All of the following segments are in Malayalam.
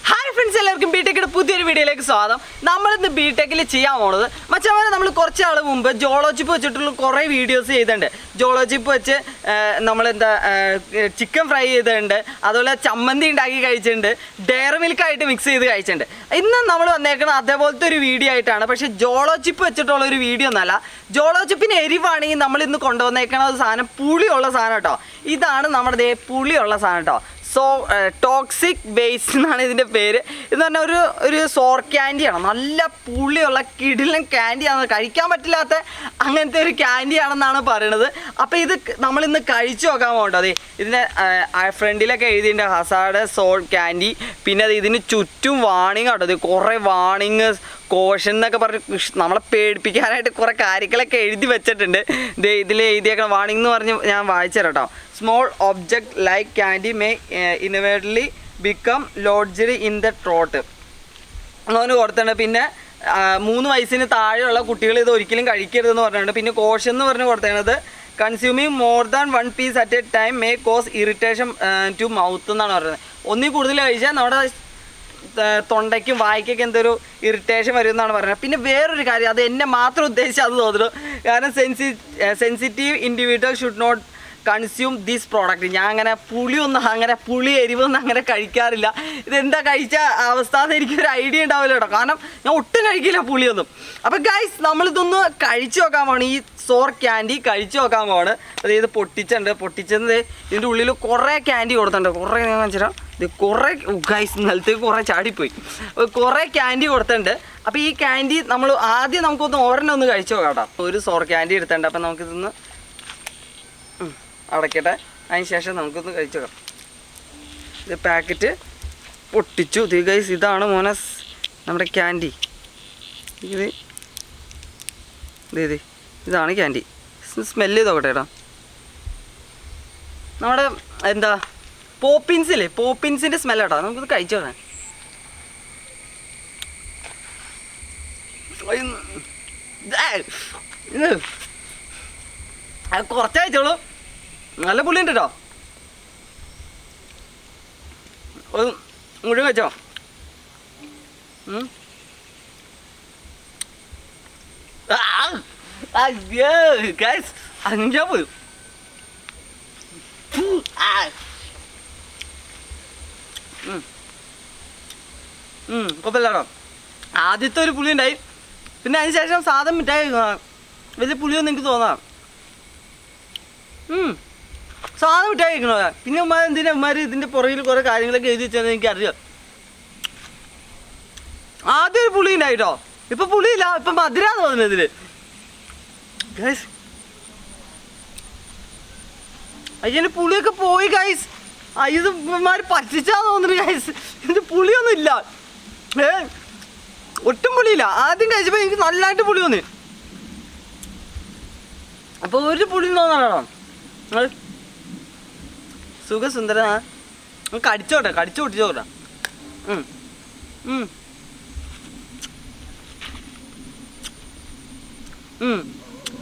ഹായ് ഫ്രണ്ട്സ്, എല്ലാവർക്കും ബിടെക്കിന്റെ പുതിയൊരു വീഡിയോയിലേക്ക് സ്വാഗതം. നമ്മളിന്ന് ബിടെക്കിൽ ചെയ്യാൻ പോണത് മച്ചന്മാരെ നമ്മൾ കുറച്ച് നാൾ മുമ്പ് ജോളോ ചിപ്പ് വെച്ചിട്ടുള്ള കുറേ വീഡിയോസ് ചെയ്തിട്ടുണ്ട്. ജോളോ ചിപ്പ് വെച്ച് നമ്മളെന്താ ചിക്കൻ ഫ്രൈ ചെയ്തിട്ടുണ്ട്, അതുപോലെ ചമ്മന്തി ഉണ്ടാക്കി കഴിച്ചിട്ടുണ്ട്, ഡയറി മിൽക്കായിട്ട് മിക്സ് ചെയ്ത് കഴിച്ചിട്ടുണ്ട്. ഇന്ന് നമ്മൾ വന്നേക്കുന്നത് അതേപോലത്തെ ഒരു വീഡിയോ ആയിട്ടാണ്. പക്ഷേ ജോളോ ചിപ്പ് വെച്ചിട്ടുള്ള ഒരു വീഡിയോ ഒന്നല്ല. ജോളോ ചിപ്പിന് എരിവാണെങ്കിൽ നമ്മൾ ഇന്ന് കൊണ്ടുവന്നേക്കണ സാധനം പുളിയുള്ള സാധനം കേട്ടോ. ഇതാണ് നമ്മുടെ പുളിയുള്ള സാധനം കേട്ടോ. ടോക്സിക് വേസ്റ്റ് എന്നാണ് ഇതിൻ്റെ പേര്. എന്ന് പറഞ്ഞാൽ ഒരു സോർ ക്യാൻഡിയാണ്. നല്ല പുളിയുള്ള കിടിലൻ ക്യാൻഡിയാണ്, കഴിക്കാൻ പറ്റില്ലാത്ത അങ്ങനത്തെ ഒരു ക്യാൻഡിയാണെന്നാണ് പറയണത്. അപ്പോൾ ഇത് നമ്മളിന്ന് കഴിച്ചു നോക്കാൻ പോകട്ടോ. അതെ, ഇതിൻ്റെ ഫ്രണ്ടിലൊക്കെ എഴുതിയിട്ടുണ്ട് ഹസാഡ് സോൾ ക്യാൻഡി. പിന്നെ അത് ഇതിന് ചുറ്റും വാണിംഗ് കേട്ടോ. ഇത് കുറേ വാണിങ്, കോഷൻ എന്നൊക്കെ പറഞ്ഞ് നമ്മളെ പേടിപ്പിക്കാനായിട്ട് കുറേ കാര്യങ്ങളൊക്കെ എഴുതി വെച്ചിട്ടുണ്ട്. ഇതിൽ എഴുതിയേക്കണം വാണിംഗ് എന്ന് പറഞ്ഞ് ഞാൻ വായിച്ചു തരാം കേട്ടോ. Small object like candy may inadvertently become lodged in the throat അങ്ങനെ കൊടുത്തിട്ടുണ്ട്. പിന്നെ 3 വയസ്സിന് താഴെയുള്ള കുട്ടികൾ ഇത് ഒരിക്കലും കഴിക്കരുതെന്ന് പറഞ്ഞിട്ടുണ്ട്. പിന്നെ കോഷൻ എന്ന് പറഞ്ഞ് കൊടുത്തേക്കുന്നത് consuming more than 1 piece at a time may cause irritation to mouth എന്നാണ് പറയുന്നത്. ഒന്നിൽ കൂടുതൽ കഴിച്ചാൽ നമ്മുടെ തൊണ്ടയ്ക്കും വായിക്കൊക്കെ എന്തൊരു ഇറിറ്റേഷൻ വരും എന്നാണ് പറയുന്നത്. പിന്നെ വേറൊരു കാര്യം, അത് എന്നെ മാത്രം ഉദ്ദേശിച്ച് അത് തോന്നുന്നു. കാരണം sensitive individual should not consume this product. ഞാൻ അങ്ങനെ പുളി എരിവൊന്നും അങ്ങനെ കഴിക്കാറില്ല. ഇതെന്താ കഴിച്ച അവസ്ഥ എന്ന് എനിക്കൊരു ഐഡിയ ഉണ്ടാവില്ല കേട്ടോ. കാരണം ഞാൻ ഒട്ടും കഴിക്കില്ല പുളിയൊന്നും. അപ്പോൾ ഗൈസ്, നമ്മളിതൊന്ന് കഴിച്ചു നോക്കാൻ പോകണം. ഈ സോർ ക്യാൻഡി കഴിച്ചു നോക്കാൻ പോവാണ്. അതായത് പൊട്ടിച്ചത് ഇതിൻ്റെ ഉള്ളിൽ കുറേ ക്യാൻഡി കൊടുത്തിട്ടുണ്ട്. കുറേ ഞാൻ കാണിച്ചുതരാം. ഇത് കുറേ ഗൈസ് നിലത്തേക്ക് കുറേ ചാടിപ്പോയി. കുറേ ക്യാൻഡി കൊടുത്തിട്ടുണ്ട്. അപ്പോൾ ഈ ക്യാൻഡി നമുക്കൊന്ന് ഒരെണ്ണം കഴിച്ചു നോക്കാം കേട്ടോ. ഒരു സോർ ക്യാൻഡി എടുത്തിട്ടുണ്ട്. അപ്പോൾ നമുക്കിതൊന്ന് അടയ്ക്കട്ടെ. അതിന് ശേഷം നമുക്കൊന്ന് കഴിച്ചു നോക്കാം. ഇത് പാക്കറ്റ് പൊട്ടിച്ചു. ഇത് ഗൈസ്, ഇതാണ് മോനസ് നമ്മുടെ ക്യാൻഡി. ഇതാണ് ക്യാൻഡി. സ്മെല്ല് ചെയ്ത് നോക്കട്ടെ കേട്ടോ. നമ്മുടെ എന്താ പോപ്പിൻസില്ലേ, പോപ്പിൻസിൻ്റെ സ്മെല്ല് കേട്ടോ. നമുക്കിത് കഴിച്ചു നോക്കാം. കുറച്ച് കഴിച്ചോളൂ, നല്ല പുളിയുണ്ട് കേട്ടോ. മുഴുവൻ കഴിച്ചോ. അഞ്ചാ പോയി. കുഴപ്പമില്ല കേട്ടോ. ആദ്യത്തെ ഒരു പുളി ഉണ്ടായി. പിന്നെ അതിന് ശേഷം സാധനം മിഠായി വലിയ പുളിയൊന്നും എനിക്ക് തോന്നാം. സാധനം മിഠായി കഴിക്കണോ. പിന്നെ ഉമ്മാർ ഇതിൻ്റെ പുറകിൽ കുറേ കാര്യങ്ങളൊക്കെ എഴുതി വെച്ചതെന്ന് എനിക്കറിയാം. ആദ്യം ഒരു പുളി ഉണ്ടായിട്ടോ. ഇപ്പം പുളിയില്ല, ഇപ്പം മധുരാന്ന് തോന്നുന്നത് ഇതിൽ. ഗൈസ്, അതിന് പുളിയൊക്കെ പോയി ഗൈസ്. ഇത് ഉമ്മാർ പറ്റിച്ചാന്ന് തോന്നുന്നു ഗൈസ്. ഇത് പുളിയൊന്നും ഇല്ല, ഒട്ടും പുളിയില്ല. ആദ്യം കഴിച്ചപ്പോൾ എനിക്ക് നല്ലതായിട്ട് പുളി തോന്നി. അപ്പോൾ ഒരു പുളി തോന്നണോ നിങ്ങൾ? സുഖസുന്ദര കടിച്ചോട്ടെ, കടിച്ചു പൊട്ടിച്ചോട്ടെ.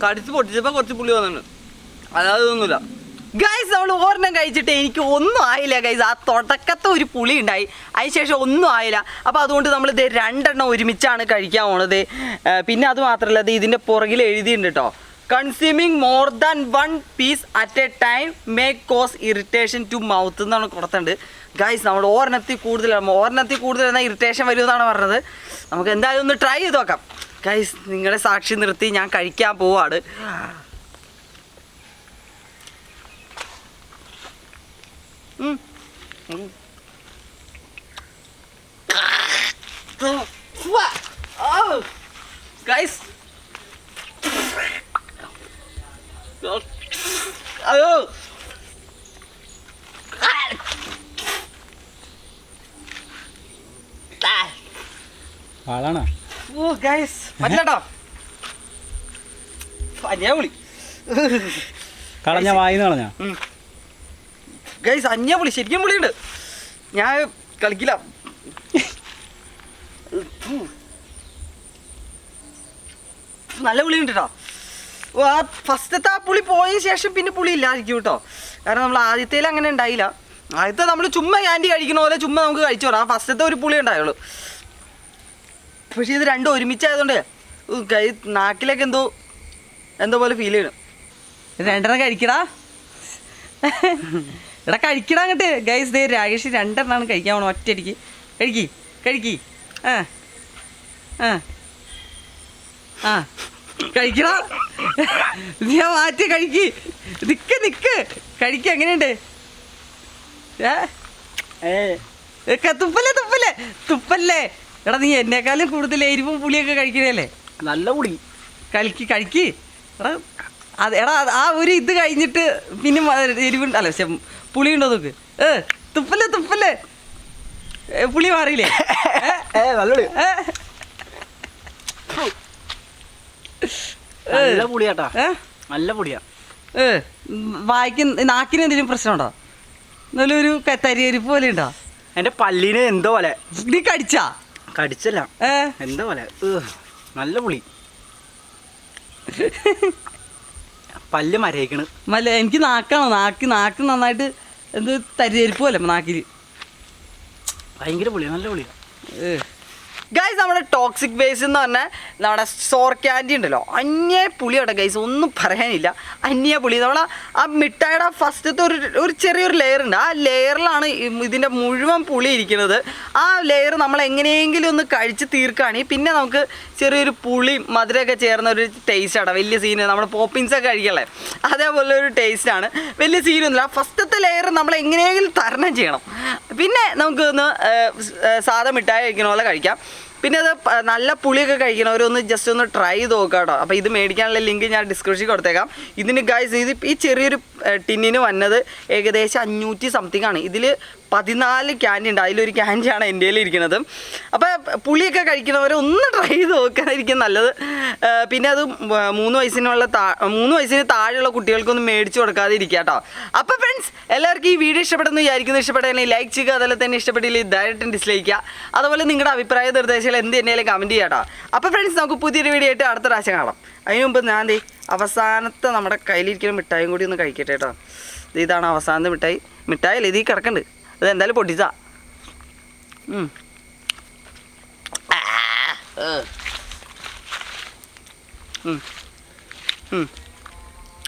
കടിച്ച് പൊട്ടിച്ചപ്പോൾ കുറച്ച് പുളി വന്നിട്ടുണ്ട്, അല്ലാതെ ഒന്നുമില്ല ഗൈസ്. നമ്മൾ ഒരെണ്ണം കഴിച്ചിട്ട് എനിക്ക് ഒന്നും ആയില്ല ഗൈസ്. ആ തുടക്കത്തെ ഒരു പുളി ഉണ്ടായി, അതിന് ശേഷം ഒന്നും ആയില്ല. അപ്പോൾ അതുകൊണ്ട് നമ്മളിത് 2 എണ്ണം ഒരുമിച്ചാണ് കഴിക്കാൻ പോണത്. പിന്നെ അത് മാത്രമല്ല, ഇത് ഇതിൻ്റെ പുറകിൽ എഴുതിയിട്ടുണ്ട് കേട്ടോ. Consuming more than 1 piece at a time may cause irritation to mouth എന്നാണ് കൊടുത്തിട്ടുണ്ട് ഗൈസ്. നമ്മൾ ഒരെണ്ണത്തിൽ കൂടുതൽ എന്നാൽ ഇറിറ്റേഷൻ വരുമെന്നാണ് പറഞ്ഞത്. നമുക്ക് എന്തായാലും ഒന്ന് ട്രൈ ചെയ്ത് നോക്കാം ഗൈസ്. നിങ്ങളെ സാക്ഷി നിർത്തി ഞാൻ കഴിക്കാൻ പോവാണ്. ഗൈസ്, അയ്യോ ആളാണോ? ഓ ഗൈസ്, പറ്റില്ലട്ടോ. അന്യാ പുളി കളഞ്ഞ വായിന്ന് കളഞ്ഞ ഗൈസ്. അന്യാ പുളി, ശരിക്കും പുളിയുണ്ട്. ഞാൻ കളിക്കില്ല. നല്ല പുളിയുണ്ട് കേട്ടോ. ആ ഫസ്റ്റത്തെ ആ പുളി പോയതിന് ശേഷം പിന്നെ പുളി ഇല്ലാതിരിക്കും കേട്ടോ. കാരണം നമ്മൾ ആദ്യത്തേൽ അങ്ങനെ ഉണ്ടായില്ല. ആദ്യത്തെ നമ്മൾ ചുമ്മാ ക്യാൻഡി കഴിക്കണ പോലെ ചുമ്മാ നമുക്ക് കഴിച്ചു പറയാം. ആ ഫസ്റ്റത്തെ ഒരു പുളി ഉണ്ടായുള്ളൂ. പക്ഷേ ഇത് രണ്ടും ഒരുമിച്ചായതുകൊണ്ട് കൈ നാക്കിലൊക്കെ എന്തോ പോലെ ഫീൽ ചെയ്യണം. രണ്ടെണ്ണം കഴിക്കടാ. എടാ കഴിക്കടാ അങ്ങോട്ട്. ഗൈസ് ദേ രാകേഷ് രണ്ടെണ്ണമാണ് കഴിക്കാൻ പോകണം ഒറ്റയടിക്ക്. കഴിക്കി ആ ആ ആ കഴിക്കടാ. ഞാൻ മാറ്റി കഴിക്ക്. നിക്ക് കഴിക്ക. എങ്ങനെയുണ്ട്? തുപ്പല്ലേ. എടാ നീ എന്നെക്കാളും കൂടുതൽ എരിവും പുളിയൊക്കെ കഴിക്കണല്ലേ. നല്ല പുളി. കഴിക്ക്. എടാ ആ ഒരു ഇത് കഴിഞ്ഞിട്ട് പിന്നെ എരിവുണ്ട്. അല്ല പക്ഷെ പുളി ഉണ്ടോ നോക്ക്. തുപ്പല്ലേ. പുളി മാറിയില്ലേ? നല്ല പുളിയാട്ടാ. നല്ല പുളിയാ. നാക്കിന് എന്തെങ്കിലും പ്രശ്നമുണ്ടോ? നല്ലൊരു തരിയരിപ്പ് പോലെ ഉണ്ടോ? എൻ്റെ പല്ലിന് എന്തോ പോലെ. നീ കടിച്ചല്ല എന്തോ പോലെ. നല്ല പുളി. പല്ല് മരയിക്കണ്. എനിക്ക് നാക്കാണോ? നാക്ക് നന്നായിട്ട് എന്ത് തരിയരിപ്പ് പോലെ നാക്കില്. ഭയങ്കര പുളിയാ. നല്ല പുളിയാ. ഗൈസ് നമ്മുടെ ടോക്സിക് വേസ്റ്റ് എന്ന് പറഞ്ഞാൽ നമ്മുടെ സോർ ക്യാൻഡി ഉണ്ടല്ലോ, അന്യ പുളിയോടെ ഗൈസ്, ഒന്നും പറയാനില്ല. അന്യ പുളി. നമ്മളെ ആ മിഠായിയുടെ ഫസ്റ്റത്തെ ഒരു ചെറിയൊരു ലെയർ ഉണ്ട്. ആ ലെയറിലാണ് ഇതിൻ്റെ മുഴുവൻ പുളി ഇരിക്കുന്നത്. ആ ലെയർ നമ്മൾ എങ്ങനെയെങ്കിലും ഒന്ന് കഴിച്ച് തീർക്കുകയാണെങ്കിൽ പിന്നെ നമുക്ക് ചെറിയൊരു പുളി മധുരമൊക്കെ ചേർന്ന ഒരു ടേസ്റ്റാണ്. വലിയ സീന് നമ്മൾ പോപ്പിൻസൊക്കെ കഴിക്കല്ലേ, അതേപോലെ ഒരു ടേസ്റ്റാണ്. വലിയ സീനൊന്നുമില്ല. ഫസ്റ്റത്തെ ലെയർ നമ്മൾ എങ്ങനെയെങ്കിലും തരണം ചെയ്യണം. പിന്നെ നമുക്കൊന്ന് സാധാ മിഠായി കഴിക്കണ പോലെ കഴിക്കാം. പിന്നെ അത് നല്ല പുളിയൊക്കെ കഴിക്കണവരൊന്ന് ജസ്റ്റ് ഒന്ന് ട്രൈ ചെയ്ത് നോക്കാം കേട്ടോ. അപ്പോൾ ഇത് മേടിക്കാനുള്ള ലിങ്ക് ഞാൻ ഡിസ്ക്രിപ്ഷനിൽ കൊടുത്തേക്കാം. ഇതിന് ഗൈസ് ഈ ചെറിയൊരു ടിന്നിന് വന്നത് ഏകദേശം 500 സംതിങ് ആണ്. ഇതിൽ 14 ക്യാൻഡി ഉണ്ട്. അതിലൊരു ക്യാൻഡിയാണ് എൻ്റെ കയ്യിൽ ഇരിക്കുന്നത്. അപ്പോൾ പുളിയൊക്കെ കഴിക്കുന്നവരെ ഒന്ന് ട്രൈ ചെയ്ത് നോക്കാനായിരിക്കും നല്ലത്. പിന്നെ അത് 3 വയസ്സിന് താഴെയുള്ള കുട്ടികൾക്കൊന്നും മേടിച്ച് കൊടുക്കാതെ ഇരിക്കുക കേട്ടോ. അപ്പോൾ ഫ്രണ്ട്സ്, എല്ലാവർക്കും ഈ വീഡിയോ ഇഷ്ടപ്പെടുന്നു വിചാരിക്കുന്നു. ഇഷ്ടപ്പെട്ടെങ്കിൽ ലൈക്ക് ചെയ്യുക, അതുപോലെ തന്നെ ഇഷ്ടപ്പെട്ടില്ലെങ്കിൽ ഡയറക്റ്റ് ഡിസ്ലൈക്ക് ചെയ്യുക. അതുപോലെ നിങ്ങളുടെ അഭിപ്രായ നിർദ്ദേശങ്ങൾ എന്ത് തന്നെയാലും കമൻറ്റ് ചെയ്യാം കേട്ടോ. അപ്പോൾ ഫ്രണ്ട്സ്, നമുക്ക് പുതിയൊരു വീഡിയോ ആയിട്ട് അടുത്ത പ്രാവശ്യം കാണാം. അതിന് മുമ്പ് ഞാൻ അവസാനത്തെ നമ്മുടെ കയ്യിലിരിക്കുന്ന മിഠായും കൂടി ഒന്ന് കഴിക്കട്ടെ കേട്ടോ. ഇതാണ് അവസാനത്തെ മിഠായി അല്ലേ, ഇതിൽ കിടക്കുന്നുണ്ട്. അത് എന്തായാലും പൊട്ടിച്ചാ.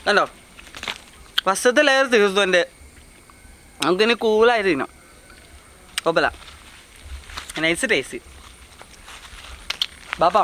കണ്ടോ, ഫസ്റ്റത്തെ ലെയർ തീർത്തു എൻ്റെ. നമുക്കിനി കൂളായിരിക്കണം. കുഴപ്പമില്ല, നൈസ് ടേസ്റ്റ്. ബാപ്പാ.